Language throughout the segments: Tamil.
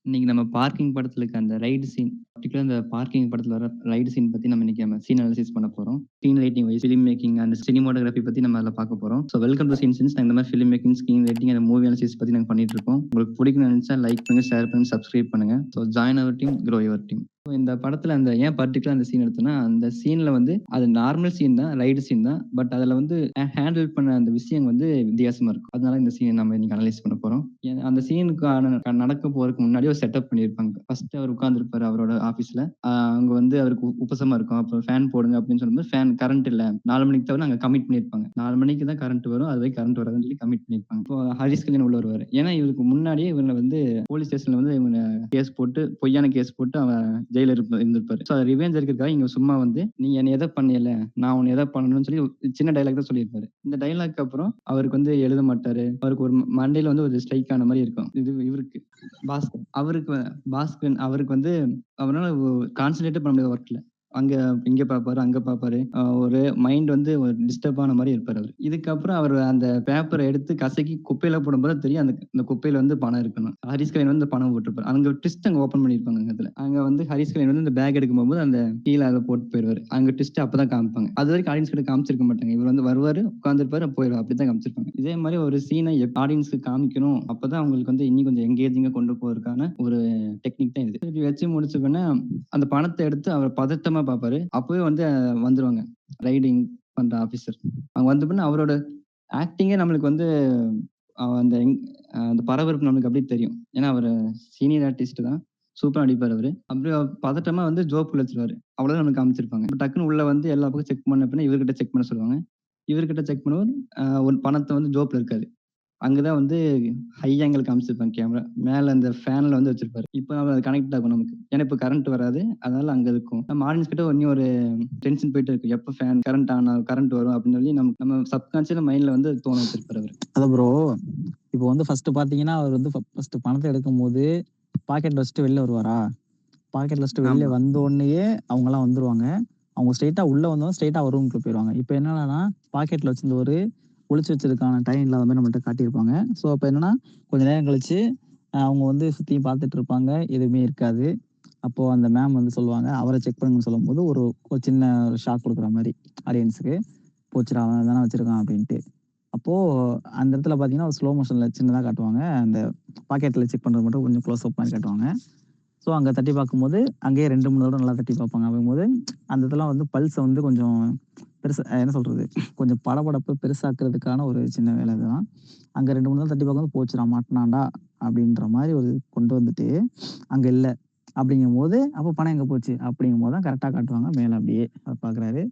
இன்னைக்கு நம்ம பார்க்கிங் படத்துல இருக்க அந்த ரைடு சீன், பர்ட்டிகுலரா இந்த பார்க்கிங் படத்துல வர ரைடு சீன் பத்தி நம்ம சீன் அனாலிசிஸ் பண்ண போறோம். Scene writing wise film making and cinematography பத்தி நம்ம அதுல பார்க்க போறோம். So welcome to scene sins. நாங்க இந்த மாதிரி film making, screen writing and movie analysis பத்தி நாங்க பண்ணிட்டு இருக்கோம். உங்களுக்கு பிடிக்கும்னு நினைச்சா லைக் பண்ணுங்க, ஷேர் பண்ணுங்க, சப்ஸ்கிரைப் பண்ணுங்க. So join our team, grow your team. இந்த படத்துல அந்த ஏன் பர்ட்டிகுலரா அந்த சீன் எடுத்தோம்னா, அந்த சீன்ல வந்து அது நார்மல் சீன் தான், ரைடு சீன் தான். பட் அதுல வந்து ஹேண்டில் பண்ண அந்த விஷயம் வந்து வித்தியாசமா இருக்கும். அதனால இந்த சீன் நம்ம இன்னைக்கு அனலைஸ் பண்ண போறோம். அந்த சீனுக்கான நடக்க போறதுக்கு முன்னாடி ஒரு செட்டப் பண்ணியிருப்பாங்க. ஃபர்ஸ்ட் அவர் உட்கார்ந்திருப்பாரு அவரோட ஆபீஸ்ல. அங்க வந்து அவருக்கு உப்பசமா இருக்கும். அப்ப ஃபேன் போடுங்க அப்படின்னு சொல்லும்போது, ஃபேன் கரண்ட் இல்ல. 4 மணிக்கு தவிர அங்க கமிட் பண்ணியிருப்பாங்க. 4 மணிக்கு தான் கரண்ட் வரும். அது வரைக்கும் கரண்ட் வராதுன்னு சொல்லி கமிட் பண்ணியிருப்பாங்க. இப்போ ஹரிஷ் கல்யாண் உள்ள வருவாரு. ஏன்னா இவருக்கு முன்னாடியே இவங்க வந்து போலீஸ் ஸ்டேஷன்ல வந்து இவங்க கேஸ் போட்டு பொய்யான கேஸ் போட்டு அவன் ஜெயில இருந்திருப்பாரு. ஸோ ரிவெஞ்ச் எடுக்கிறதுக்காக இங்க சும்மா வந்து நீ என்ன எதை பண்ணல, நான் உன்னை எதை பண்ணணும்னு சொல்லி ஒரு சின்ன டைலாக் தான் சொல்லியிருப்பாரு. இந்த டைலாக் அப்புறம் அவருக்கு வந்து எழுத மாட்டாரு. அவருக்கு ஒரு மண்டையில வந்து ஒரு ஸ்ட்ரைக் ஆன மாதிரி இருக்கும். இது இவருக்கு பாஸ்கர் அவருக்கு வந்து அவரால கான்சன்ட்ரேட்டே பண்ண முடியாது ஒர்க்ல. அங்க இங்க பார்ப்பாரு, அங்க பார்ப்பாரு. ஒரு மைண்ட் வந்து ஒரு டிஸ்டர்ப் ஆன மாரி இருப்பாரு அவரு. இதுக்கப்புறம் அவரு அந்த பேப்பர எடுத்து கசக்கி குப்பையில போடும்போது தான் தெரியும் அந்த குப்பையில வந்து பணம் இருக்குன்னு. ஹரிஷ் கல்யாண் வந்து பணம் போட்டிருப்பாரு. அங்க ட்விஸ்ட் அங்க ஓப்பன் பண்ணியிருப்பாங்க அந்த இடத்துல. அங்க வந்து ஹரிஷ் கல்யாண் வந்து இந்த பேக் எடுக்கும் போது அந்த கீழ அத போட்டு போயிருவாரு. அங்க ட்விஸ்ட் அப்பதான் காமிப்பாங்க. அதுவரைக்கும் ஆடியன்ஸ் கிட்ட காமிச்சிருக்க மாட்டாங்க. இவர் வந்து வருவாரு, உட்கார்ந்திருப்பாரு, போயிருவாரு. அப்படித்தான் காமிச்சிருப்பாங்க. இதே மாரி ஒரு சீன ஆடியன்ஸ்க்கு காமிக்கணும். அப்பதான் அவங்களுக்கு வந்து இன்னும் கொஞ்சம் எங்கேஜிங்கா கொண்டு போறதுக்கான ஒரு டெக்னிக் தான் இது. இப்படி வச்சு முடிச்ச பின்ன அந்த பணத்த எடுத்து அவர் பதட்டமா பார்ப்பாரு. அப்பவே வந்து வந்துருவாங்க. ரைடிங் பண்ற ஆபீசர். அவங்க வந்த பின்ன அவரோட ஆக்டிங்கே நம்மளுக்கு வந்து அந்த அந்த பரபரப்பு நம்மளுக்கு அப்படியே தெரியும். ஏன்னா அவரு சீனியர் ஆர்டிஸ்ட் தான். சூப்பரா நடிப்பாரு அவரு. அப்படியே பதட்டமா வந்து ஜோப்குள்ள வச்சுருவாரு. அவ்வளவுதான் நமக்கு காமிச்சிருப்பாங்க. டக்குனு உள்ள வந்து எல்லா பக்கம் செக் பண்ண பின்ன இவர்கிட்ட செக் பண்ண சொல்லுவாங்க. இவர்கிட்ட செக் பண்ணும்போது ஒரு பணத்த வந்து ஜோப்ல இருக்காது. அங்க தான் வந்து ஹை ஆங்கிள் காமிச்சிருப்பாங்க கேமரா. மேல அந்த ஃபேன்ல வந்து வச்சிருப்பாரு. இப்ப அது கனெக்ட் ஆகும் நமக்கு. ஏன்னா இப்ப கரண்ட் வராது. அதனால அங்க இருக்கும். நம்ம ஆடியன்ஸ் கிட்ட இன்னும் ஒரு டென்ஷன் போயிட்டே இருக்கும். எப்ப கரண்ட் வரும் அப்படின்னு சொல்லி நம்ம சப்கான்ஷியஸ் மைண்ட்ல வந்து தோண வச்சிருப்பாரு அவரு. அதான் ப்ரோ. இப்போ வந்து ஃபர்ஸ்ட் பார்த்தீங்கன்னா, அவர் வந்து ஃபர்ஸ்ட் பணத்த எடுக்கும்போது பாக்கெட்ல வச்சுட்டு வெளில வருவாரா? பாக்கெட்ல வச்சுட்டு வெளில ஆமா. வந்தோனயே அவங்கலாம் வந்துருவாங்க. அவங்க ஸ்ட்ரெயிட்டா உள்ள வந்தோனே ஸ்ட்ரெயிட்டா அவர் ரூம்க்குள்ள போயிருவாங்க. இப்போ என்னன்னா, பாக்கெட்ல வச்சிருந்தவரு ஒளிச்சு வச்சதுக்கான டைம் இல்லாத மாரி நம்மள்ட்ட காட்டியிருப்பாங்க. ஸோ அப்ப என்னன்னா, கொஞ்ச நேரம் கழிச்சு அவங்க வந்து சுத்தியும் பார்த்துட்டு இருப்பாங்க. எதுவுமே இருக்காது. அப்போ அந்த மேம் வந்து சொல்லுவாங்க, அவர செக் பண்ணுங்கன்னு சொல்லும்போது, ஒரு ஒரு சின்ன ஒரு ஷாக் குடுக்குற மாரி ஆடியன்ஸ்க்கு. போச்சுடா அவன் தானே வச்சிருக்கான் அப்படின்ட்டு. அப்போ அந்த இடத்துல பார்த்தீங்கன்னா, ஒரு ஸ்லோ மோஷன்ல சின்னதா காட்டுவாங்க. அந்த பாக்கெட்ல செக் பண்றது மட்டும் கொஞ்சம் க்ளோஸ் அப் மாரி காட்டுவாங்க. ஸோ அங்க தட்டி பார்க்கும்போது, அங்கேயே 2, 3 தடவ நல்லா தட்டி பார்ப்பாங்க. அப்படிங்கும்போது, அந்த இடத்துல வந்து பல்ஸ வந்து கொஞ்சம் பெருசா என்ன சொல்றது? கொஞ்சம் படபடப்பு பெருசாக்குறதுக்கான ஒரு சின்ன வேலை இதுதான். அங்க 2, 3 தடவ தட்டி பார்க்கும்போது, "போச்சுடா மாட்டுனான்டா" அப்படின்ற மாரி ஒரு கொண்டு வந்துட்டு, அங்க இல்ல. அப்படிங்கும்போது, "அப்போ பணம் எங்க போச்சு?" அப்படிங்கும்போது தான் கரெக்ட்டா காட்டுவாங்க. மேல அப்படியே அவர் பார்க்குறாரு.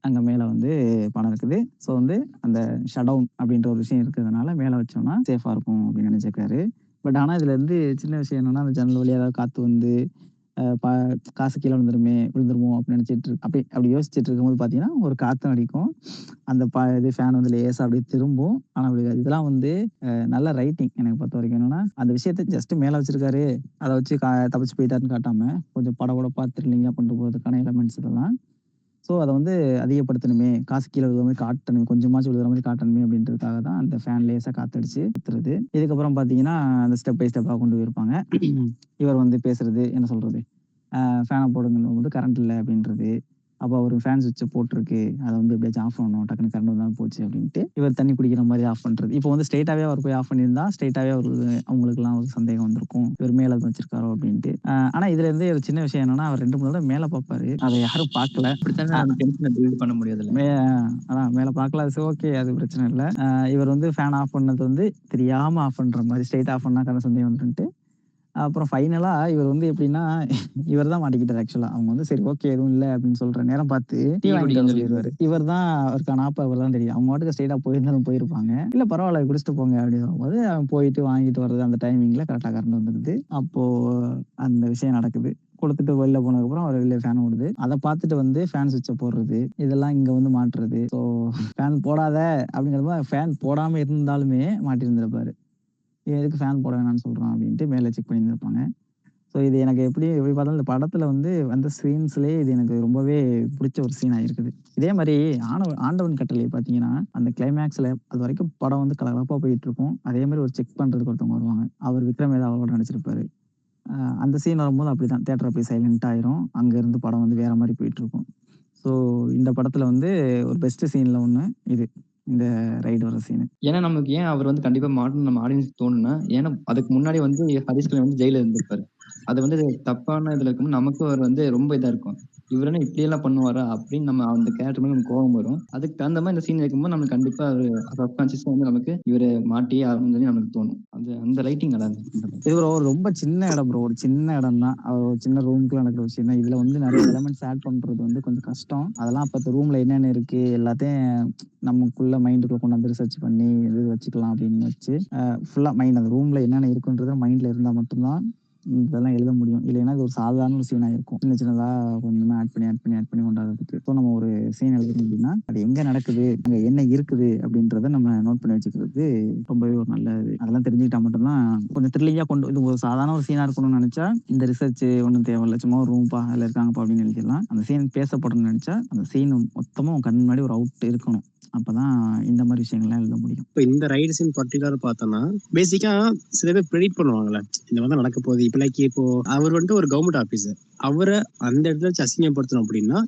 அங்க மேல வந்து பணம் இருக்குது. ஸோ வந்து அந்த ஷட் டவுன் அப்படின்ற ஒரு விஷயம் இருக்கிறதுனால மேல வச்சோம்னா சேஃபா இருக்கும் அப்படின்னு நினைச்சிருக்காரு. பட் ஆனா இதுல இருந்து சின்ன விஷயம் என்னன்னா, அந்த ஜன்னல் வழியா ஏதாவது காத்து வந்து அ ப காசு கீழ விழுந்துருமோ அப்படின்னு நினைச்சிட்டு அப்படி யோசிச்சுட்டு இருக்கும்போது பார்த்தீங்கன்னா, ஒரு காத்தும் அடிக்கும். அந்த இது ஃபேன் வந்து லேசா அப்படியே திரும்பும். ஆனா விழுகாது. இதெல்லாம் வந்து நல்ல ரைட்டிங் எனக்கு பொறுத்தவரைக்கும் என்னன்னா, அந்த விஷயத்த ஜஸ்ட் மேல வச்சிருக்காரு. அத வச்சு தப்பிச்சு போயிட்டாருன்னு காட்டாம, கொஞ்சம் படபடப்பா த்ரில்லிங்கா கொண்டு போறதுக்கான எலிமெண்ட்ஸ் இதெல்லாம். ஸோ அத வந்து அதிகப்படுத்தணுமே, காசு கீழ விழுற மாரி காட்டணுமே, கொஞ்சமாச்சும் விழுற மாரி காட்டணுமே அப்படின்றதுக்காக தான் அந்த ஃபேன் லேசா காத்தடிச்சு ஊத்துறது. இதுக்கப்புறம் பார்த்தீங்கன்னா, அந்த ஸ்டெப் பை ஸ்டெப்பா கொண்டு போயிருப்பாங்க. இவர் வந்து பேசுறது, என்ன சொல்றது? ஃபேன போடுங்கன்னும்போது கரண்ட் இல்ல அப்படின்றது. அப்போ அவரு ஃபேன் ஸ்விட்ச போட்டுருக்கு. அத வந்து எப்படியாச்சும் ஆஃப் பண்ணணும். டக்குனு கரண்ட் வந்தாலும் போச்சு அப்படின்ட்டு, இவர் தண்ணி குடிக்கிற மாரி ஆஃப் பண்றது. இப்போ வந்து ஸ்ட்ரெயிட்டாவே அவர் போய் ஆஃப் பண்ணியிருந்தா, ஸ்ட்ரெயிட்டாவே அவங்களுக்கெல்லாம் ஒரு சந்தேகம் வந்திருக்கும். இவர் மேல வச்சிருக்காரோ அப்படின்ட்டு. ஆனா இதுல இருந்து ஒரு சின்ன விஷயம் என்னன்னா, அவர் 2, 3 தடவ மேல பார்ப்பாரு. அத யாரும் பார்க்கல. அப்படித்தானே அ அந்த டென்ஷன பில்ட் பண்ண முடியாதுல்ல. மே அதான் மேல பார்க்கல. அது ஓகே. அது பிரச்சனை இல்ல. இவர் வந்து ஃபேன் ஆஃப் பண்ணது வந்து தெரியாம ஆஃப் பண்ற மாரி, ஸ்ட்ரெயிட்டா ஆஃப் பண்ணா கண்ண சந்தேகம் வந்துருன்ட்டு. அப்புறம் ஃபைனலா இவர் வந்து எப்படின்னா, இவர் தான் மாட்டிக்கிட்டாரு ஆக்சுவலா. அவங்க வந்து சரி ஓகே எதுவும் இல்ல அப்படின்னு சொல்ற நேரம் பார்த்து டீ டீ வாங்கிட்டு வர குடிங்கன்னு சொல்லிருவாரு. சொல்லிருவாரு. இவர் தான் அவருக்கான ஆப்பு அவர் தான் தெரியும். அவங்க பாட்டுக்கு ஸ்ட்ரெயிட்டா போயிருந்தாலும் போயிருப்பாங்க. இல்ல பரவால்ல குடிச்சிட்டு போங்க அப்படின்னும்போது, அவன் போயிட்டு வாங்கிட்டு வர்றது அந்த டைமிங்ல கரெக்ட்டா கரண்ட் வந்துருது. அப்போ அந்த விஷயம் நடக்குது. குடுத்துட்டு வெளில போனதுக்கப்புறம் அவர் வெளில ஃபேன் ஓடுது. அத பார்த்துட்டு வந்து ஃபேன் ஸ்விட்ச போடுறது. இதெல்லாம் இங்க வந்து மாட்டுறது. ஸோ ஃபேன் போடாத அப்படிங்கிற மாரி ஃபேன் போடாம இருந்தாலுமே மாட்டியிருந்திருப்பாரு. இவன் எதுக்கு ஃபேன் போட வேணாம்னு சொல்றான் அப்படின்ட்டு மேல செக் பண்ணியிருந்திருப்பாங்க. ஸோ இது எனக்கு எப்படி பார்த்தாலும் இந்த படத்துல வந்து வந்த சீன்ஸ்லயே இது எனக்கு ரொம்பவே புடிச்ச ஒரு சீனா இருக்குது. இதே மாரி ஆண்டவன் கட்டளை பார்த்தீங்கன்னா, அந்த கிளைமேக்ஸ்ல அதுவரைக்கும் படம் வந்து கலகலப்பா போயிட்டுருக்கும். அதே மாரி ஒரு செக் பண்றதுக்கு ஒருத்தவங்க வருவாங்க. அவர் விக்ரம் வேதா அவரோட நடிச்சிருப்பாரு. அந்த சீன் வரும்போது அப்படிதான் தியேட்டர் அப்படியே சைலண்ட் ஆயிரும். அங்க இருந்து படம் வந்து வேற மாரி போயிட்டுருக்கும். ஸோ இந்த படத்துல வந்து ஒரு பெஸ்ட் சீன்ல ஒண்ணு இது. இந்த ரைடு வர சீனு. ஏன்னா நமக்கு ஏன் அவர் வந்து கண்டிப்பா மாட்டணும்னு நம்ம ஆடியன்ஸ்க்கு தோணும்னா, ஏன்னா அதுக்கு முன்னாடி வந்து ஹரிஷ் கல்யாண் வந்து ஜெயில்ல இருந்திருப்பாரு. அது வந்து தப்பான இதுல இருக்கும்போது நமக்கும் அவர் வந்து ரொம்ப இதா இருக்கும். இவரு என்ன இப்படியெல்லாம் பண்ணுவாரா? அப்படின்னு நம்ம அந்த கேரக்டர் மேல நமக்கு கோவம் வரும். அதுக்கு தகுந்த மாரி இந்த சீன் வைக்கும்போது நமக்கு கண்டிப்பா ஒரு சப்கான்ஷியஸா வந்து நமக்கு இவரு மாட்டியே ஆகணும்னு சொல்லி நமக்கு தோணும். அந்த ரைட்டிங் நல்லா இருந்துச்சு. இது ஒரு ரொம்ப சின்ன இடம் ப்ரோ. ஒரு சின்ன இடம் தான். ஒரு சின்ன ரூம்க்குள்ள நடக்கிற விஷயம் தான். இதுல வந்து நெறைய எலிமெண்ட்ஸ் ஆட் பண்றது வந்து கொஞ்சம் கஷ்டம். அதெல்லாம் அப்பத்த ரூம்ல என்னென்ன இருக்கு எல்லாத்தையும் நமக்குள்ள மைண்டுக்குள்ள கொண்டாந்து ரிசர்ச் பண்ணி இது வச்சுக்கலாம் அப்படின்னு வச்சு, ஃபுல்லா மைண்ட் அந்த ரூம்ல என்னென்ன இருக்குன்றது மைண்ட்ல இருந்தா மட்டும் தான் இதெல்லாம் எழுத முடியும். இல்லைன்னா இது ஒரு சாதாரண ஒரு சீனா இருக்கும். சின்ன சின்னதா கொஞ்சமா ஆட் பண்ணி கொண்டாடுறதுக்கு. இப்போ நம்ம ஒரு சீன் எழுதுறோம் அப்படின்னா, அது எங்க நடக்குது? அங்க என்ன இருக்குது? அப்படின்றத நம்ம நோட் பண்ணி வச்சுக்கிறது ரொம்பவே ஒரு நல்ல இது. அதெல்லாம் தெரிஞ்சுக்கிட்டா மட்டும் தான் கொஞ்சம் த்ரில்லிங்கா இது ஒரு சாதாரண ஒரு சீனா இருக்கணும்னு நெனச்சா, இந்த ரிசர்ச் ஒண்ணும் தேவையில்ல. சும்மா ஒரு ரூம்பா, அதுல இருக்காங்கப்பா அப்படின்னு எழுதிடலாம். அந்த சீன் பேசப்படணும்னு நெனச்சா, அந்த சீன் மொத்தமும் உன் கண் முன்னாடி ஒரு அவுட் இருக்கணும். அப்பதான் இந்த மாரி விஷயங்கள்லாம் எழுத முடியும். இப்போ இந்த ரைடு சீன் பர்டிகுலர் பார்த்தோம்னா, பேசிக்கா சில பேர் ப்ரெடிக்ட் பண்ணுவாங்கல்ல. இந்த மாதிரி தான் நடக்க போகுது. இப்போ லைக் இப்போ அவர் வந்துட்டு ஒரு கவர்மெண்ட் ஆபீசர். அவரை அந்த இடத்துல வச்சு அசிங்கப்படுத்தணும் அப்படின்னா,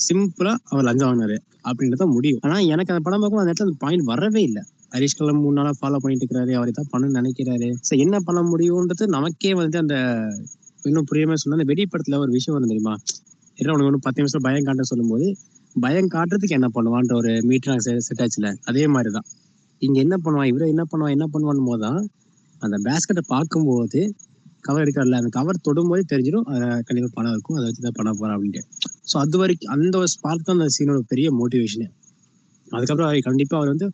சிம்பிளா அவர் லஞ்சம் வாங்கினாரு அப்படின்றத முடியும். ஆனா எனக்கு அந்த படம் பார்க்கும் அந்த இடத்துல அந்த பாயிண்ட் வரவே இல்லை. ஹரிஷ் கல்யாண் 3 நாளா ஃபாலோ பண்ணிட்டு இருக்கிறாரு. அவர் தான் பண்ணணும்னு நினைக்கிறாரு. சரி என்ன பண்ண முடியும்ன்றது நமக்கே வந்து அந்த இன்னும் புரியாம சொன்னா அந்த வெடி படத்துல ஒரு விஷயம் வரும் தெரியுமா? ஏன்னா உனக்கு ஒன்று 10 நிமிஷம் பயம் காட்ட சொல்லும்போது பயம் காட்டுறதுக்கு என்ன பண்ணுவான்ற ஒரு மீட்டர் செட் ஆச்சுல. அதே மாதிரிதான் இங்க என்ன பண்ணுவான், இவரு என்ன பண்ணுவான் போதுதான் அந்த பேஸ்கெட்டை பார்க்கும்போது கவர் எடுக்கல அந்த கவர் தொடும்போது தெரிஞ்சிடும் கண்டிப்பா பணம் இருக்கும், அதை வச்சுதான் பண்ண போறான் அப்படின்ட்டு. ஸோ அது வரைக்கும் அந்த ஒரு ஸ்பார்க் தான் அந்த சீனோட பெரிய மோட்டிவேஷனே. அதுக்கப்புறம் கண்டிப்பா அவர் வந்து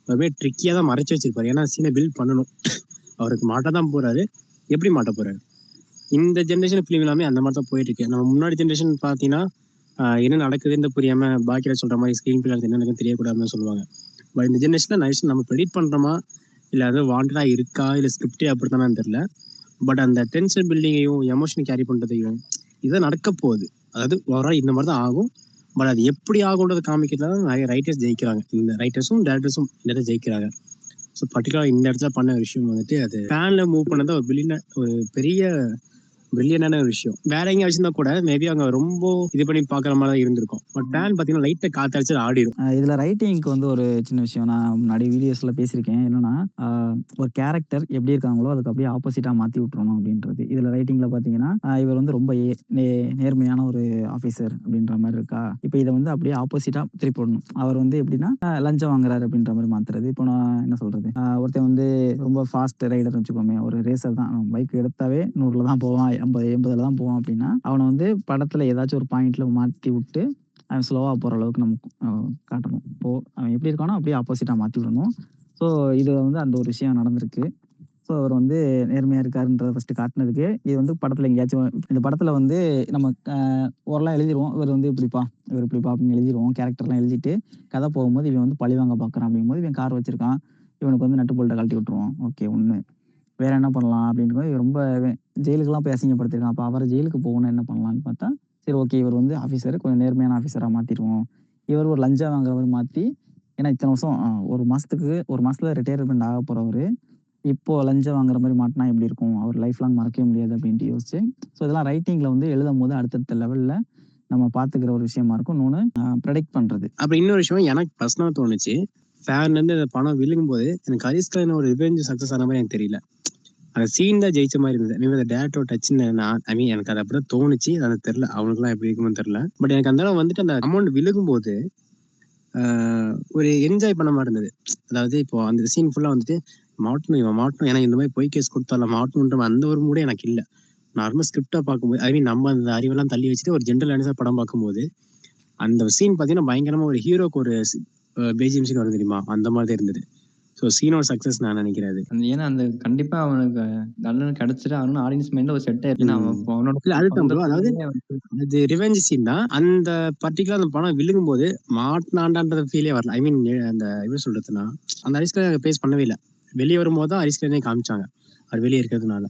ரொம்பவே ட்ரிக்கியா தான் மறைச்சு வச்சிருப்பாரு. ஏன்னா சீனை பில்ட் பண்ணணும். அவருக்கு மாட்ட தான் போறாரு. எப்படி மாட்ட போறாரு? இந்த ஜென்ரேஷன் ஃபிலிம் எல்லாமே அந்த மாதிரி தான் போயிட்டு இருக்கு. நம்ம முன்னாடி ஜென்ரேஷன் பாத்தீங்கன்னா என்ன நடக்குதுன்னு புரியாம பாக்கியில சொல்ற மாதிரி ஸ்கிரீன் பிள்ளை என்ன நடக்குன்னு தெரியக்கூடாதுன்னு சொல்லுவாங்க. பட் இந்த ஜென்ரேஷன்ல நிறைய நம்ம ப்ரெடிக்ட் பண்றோமா இல்ல அது வாண்டடா இருக்கா இல்ல ஸ்கிரிப்டே அப்படித்தானு தெரியல. பட் அந்த டென்ஷன் பில்டிங்கையும் எமோஷன் கேரி பண்றதையும் இதை நடக்க போகுது. அதாவது ஓவரால் இந்த மாதிரி தான் ஆகும். பட் அது எப்படி ஆகும்ன்றது காமிக்கிறதுல நிறைய ரைட்டர்ஸ் ஜெயிக்கிறாங்க. இந்த ரைட்டர்ஸும் டேரக்டர்ஸும் இந்த இடத்துல ஜெயிக்கிறாங்க. ஸோ பர்டிகுலர் இந்த இடத்துல பண்ண விஷயம் வந்துட்டு அது ஃபேன்ல மூவ் பண்ணதை ஒரு பெரிய பிரில்லியன்டான ஒரு விஷயம். வேற எங்க வச்சிருந்தா கூட மேபி அவங்க ரொம்ப இது பண்ணி பாக்குற மாதிரி தான் இருந்திருக்கும். பட் ஃபேன் பாத்தீங்கன்னா லைட்டை காத்தடிச்சு ஆடிடும். இதுல ரைட்டிங்க்கு வந்து ஒரு சின்ன விஷயம் நான் முன்னாடி வீடியோஸ்ல பேசியிருக்கேன். என்னன்னா ஒரு கேரக்டர் எப்படி இருக்காங்களோ அதுக்கு அப்படியே ஆப்போசிட்டா மாத்தி விட்டுறணும் அப்படின்றது. இதுல ரைட்டிங்ல பாத்தீங்கன்னா இவர் வந்து ரொம்ப நேர்மையான ஒரு ஆபீசர் அப்படின்ற மாதிரி இருக்கா. இப்ப இதை வந்து அப்படியே ஆப்போசிட்டா திருப்பி விடணும். அவர் வந்து எப்படின்னா லஞ்சம் வாங்குறாரு அப்படின்ற மாதிரி மாத்துறது. இப்போ நான் என்ன சொல்றது, ஒருத்தன் வந்து ரொம்ப ஃபாஸ்ட் ரைடர் வச்சுக்கோமே, ஒரு ரேசர் தான், பைக் எடுத்தாவே 100ல தான் போவான், 80 தான் போவான் அப்படின்னா அவனை வந்து படத்துல ஏதாச்சும் ஒரு பாயிண்ட்ல மாத்தி விட்டு அவன் ஸ்லோவா போற அளவுக்கு நம்ம காட்டணும். இப்போ அவன் எப்படி இருக்கானோ அப்படியே ஆப்போசிட்டா மாத்தி விடணும். ஸோ இது வந்து அந்த ஒரு விஷயம் நடந்திருக்கு. ஸோ அவர் வந்து நேர்மையா இருக்காருன்றத ஃபர்ஸ்ட் காட்டினதுக்கு இது வந்து படத்துல எங்கேயாச்சும் இந்த படத்துல வந்து நம்ம ஓரளவு எழுதிருவோம். இவர் வந்து இப்படிப்பா இவர் இப்படிப்பா அப்படின்னு எழுதிருவோம். கேரக்டர்லாம் எழுதிட்டு கதை போகும்போது இவன் வந்து பழிவாங்க பார்க்குறான் அப்படிங்கும்போது இவன் கார் வச்சிருக்கான், இவனுக்கு வந்து நட்டு போல்ட்டை கழட்டி விட்டுருவோம். ஓகே ஒன்று வேற என்ன பண்ணலாம் அப்படின்னு ரொம்ப ஜெயிலுக்கெல்லாம் போய் அசிங்கப்படுத்திருக்கான். அப்போ அவரை ஜெயிலுக்கு போகணும்னு என்ன பண்ணலான்னு பார்த்தா, சரி ஓகே இவர் வந்து ஆஃபீஸர் கொஞ்சம் நேர்மையான ஆஃபீஸராக மாற்றிடுவோம். இவர் ஒரு லஞ்சம் வாங்குறவர் மாற்றி, ஏன்னா இத்தனை வருஷம் ஒரு மாசத்துல ரிட்டையர்மெண்ட் ஆக போகிறவர் இப்போ லஞ்சம் வாங்குற மாதிரி மாட்டினா எப்படி இருக்கும், அவர் லைஃப் லாங் மறக்கவே முடியாது அப்படின்ட்டு யோசிச்சு. ஸோ இதெல்லாம் ரைட்டிங்கில் வந்து எழுதும் போது அடுத்தடுத்த லெவலில் நம்ம பார்த்துக்கிற ஒரு விஷயமா இருக்கும். இன்னொன்று ப்ரெடிக்ட் பண்ணுறது. அப்புறம் இன்னொரு விஷயம் எனக்கு பர்சனலாக தோணுச்சு, ஃபேன்லேருந்து இந்த பணம் விழுங்கும்போது எனக்கு ஹரிஷ் கல்யாண் ஒரு ரிவெஞ்ச் சக்ஸஸ் ஆன மாதிரி எனக்கு தெரியல. அந்த சீன் தான் ஜெயிச்ச மாதிரி இருந்தது. மேபி அந்த டேரக்டரோட டச்சுன்னு ஐ மீன் எனக்கு அது அப்படிதான் தோணுச்சு. அது தெரியல, அவனுக்குலாம் எப்படி இருக்குன்னு தெரியல. பட் எனக்கு அந்த வந்துட்டு அந்த அமௌண்ட் விழுகும்போது ஒரு என்ஜாய் பண்ண மாதிரி இருந்தது. அதாவது இப்போ அந்த சீன் ஃபுல்லா வந்துட்டு மாட்டணும் ஏன்னா இந்த மாதிரி பொய் கேஸ் கொடுத்தால மாட்டணுன்ற அந்த ஒரு மூடே எனக்கு இல்லை. நார்மல் ஸ்கிரிப்டா பார்க்கும்போது ஐ மீன் நம்ம அந்த அறிவெல்லாம் தள்ளி வச்சுட்டு ஒரு ஜென்ரல் ஆன்சர் படம் பார்க்கும்போது அந்த சீன் பார்த்தீங்கன்னா பயங்கரமா ஒரு ஹீரோக்கு ஒரு பேஜியம் சீன் வரும் தெரியுமா, அந்த மாதிரி இருந்தது. ஸோ சீனோட சக்சஸ் நான் நினைக்கிறது. ஏன்னா அந்த கண்டிப்பா அவனுக்கு தண்டனை கிடைச்சிட்டு அவனு ஆடியன்ஸ் மைண்ட்ல ஒரு செட் ஆயிருக்கு. இல்ல அதுதான் ப்ரோ, அதாவது அது ரிவெஞ்ச் சீன் தான். அந்த பர்டிகுலர் அந்த படம் விழுகும் போது மாட்டினாண்டான்ற ஃபீலே வரல. ஐ மீன் அந்த எப்படி சொல்றதுன்னா அந்த ஹரிஸ்கர் பேஸ் பண்ணவே இல்லை. வெளியே வரும்போது தான் ஹரிஸ்கரனே காமிச்சாங்க அவர் வெளியே இருக்கிறதுனால.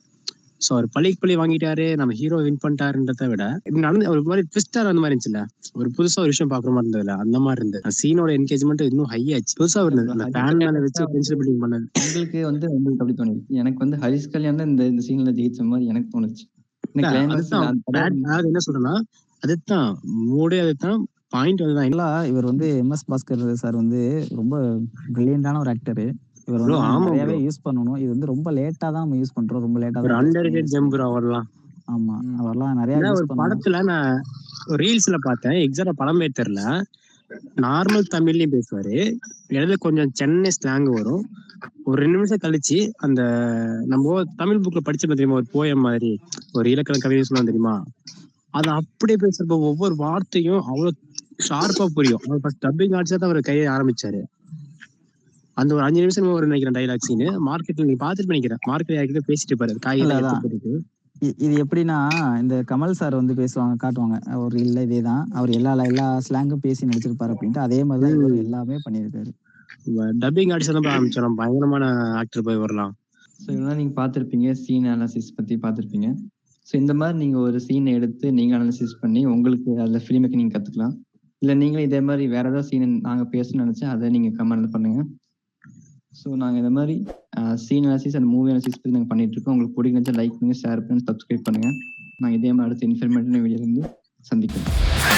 ஸோ அவர் பழி வாங்கிட்டாரு, நம்ம ஹீரோ வின் பண்ணிட்டாருன்றதை விட இது நடந்து ஒரு மாதிரி ட்விஸ்டர் அந்த மாதிரி இருந்துச்சுல்ல, ஒரு புதுசா ஒரு விஷயம் பாக்குற மாதிரி இருந்ததுல அந்த மாதிரி இருந்தது. சீனோட என்கேஜ்மெண்ட் இன்னும் ஹை ஆச்சு, புதுசா இருந்தது. அந்த ஃபேன் மேல வச்சு டென்ஷன் பில்டிங் பண்ணது உங்களுக்கு அப்படி தோணுது. எனக்கு வந்து ஹரிஷ் கல்யாண் தான் இந்த சீன்ல ஜெயிச்ச மாதிரி எனக்கு தோணுச்சு. இந்த கிளைமேக்ஸ் அதுதான் அதாவது என்ன சொல்றேன்னா, அதுதான் மூடே, அதுதான் பாயிண்ட், அதுதான். ஆக்சுவலா இவர் வந்து எம்.எஸ். பாஸ்கர் சார் வந்து ரொம்ப பிரில்லியண்டான ஒரு ஆக்டர். இவர் ப்ரோ வந்து நம்ம ஆமா நிறையவே ப்ரோ, யூஸ் பண்ணணும். இது வந்து ரொம்ப லேட்டா தான் நம்ம யூஸ் பண்றோம். ரொம்ப லேட்டா ஒரு தான் அண்டர் ரேட்டட் ஜெம் ப்ரோ அவர்லாம். ஆமா, ம். அவர்லாம் நிறைய ஏன்னா ஒரு யூஸ் பண்ணணும். படத்துல நான் ரீல்ஸ்ல பார்த்தேன், எக்ஸாக்டா படம் பேர் தெரியல. நார்மல் தமிழ்லயும் பேசுவாரு, இடையில கொஞ்சம் சென்னை ஸ்லாங் வரும். ஒரு 2 நிமிஷம் கழிச்சு அந்த நம்ம தமிழ் புக்ல படிச்ச தெரியுமா, ஒரு போயம் மாதிரி ஒரு இலக்கண கவிதை சொல்லுவாங்க தெரியுமா, அது அப்படியே பேசுறப்ப ஒவ்வொரு வார்த்தையும் அவ்வளவு ஷார்ப்பா புரியும். அவர் ஃபர்ஸ்ட் டப்பிங் ஆர்டிஸ்டா தான் அவர் கையை ஆரம்பிச்சாரு. அந்த ஒரு 5 நிமிஷம் ஒரு நினைக்கிறேன் டைலாக் சீன் மார்க்கெட்ல நீங்க பாத்துட்டு நினைக்கிறேன், மார்க்கெட் யார்கிட்ட பேசிட்டு இருப்பாரு இல்ல, காயெல்லாம் எடுத்து அதான். போட்டுட்டு. இது எப்படின்னா, இந்த கமல் சார் வந்து பேசுவாங்க, காட்டுவாங்க. ஒரு இல்ல இதேதான். அவர் எல்லா ஸ்லாங்கும் பேசி நடிச்சிருப்பாரு அப்படின்ட்டு. அதே மாதிரி தான் இவரும் எல்லாமே பண்ணியிருக்காரு. டப்பிங் ஆர்டிஸ்ட் தான் ஆரம்பிச்சோம், பயங்கரமான ஆக்டர் போய் வரலாம். ஸோ இதெல்லாம் நீங்க பார்த்துருப்பீங்க, சீன் அனாலிசிஸ் பத்தி பார்த்துருப்பீங்க. ஸோ இந்த மாதிரி நீங்க ஒரு சீனை எடுத்து நீங்க அனாலிசிஸ் பண்ணி உங்களுக்கு அதில் ஃபிலிம் மேக்கிங் நீங்க கத்துக்கலாம். இல்லை நீங்களும் இதே மாதிரி வேற ஏதாவது சீன் நாங்க பேசணும்னு நினைச்சா அதை நீங்க கமெண்ட்ல பண்ணுங்க. ஸோ நாங்கள் இந்த மாதிரி scene analysis and movie analysis பற்றி நாங்கள் பண்ணிட்டு இருக்கோம். உங்களுக்கு பிடிக்கும் லைக் பண்ணுங்க, ஷேர் பண்ணுங்க, சப்ஸ்கிரைப் பண்ணுங்க. நாங்கள் இதே மாதிரி அடுத்த இன்ஃபர்மேட்டிவ் வீடியோ வந்து சந்திக்கிறோம்.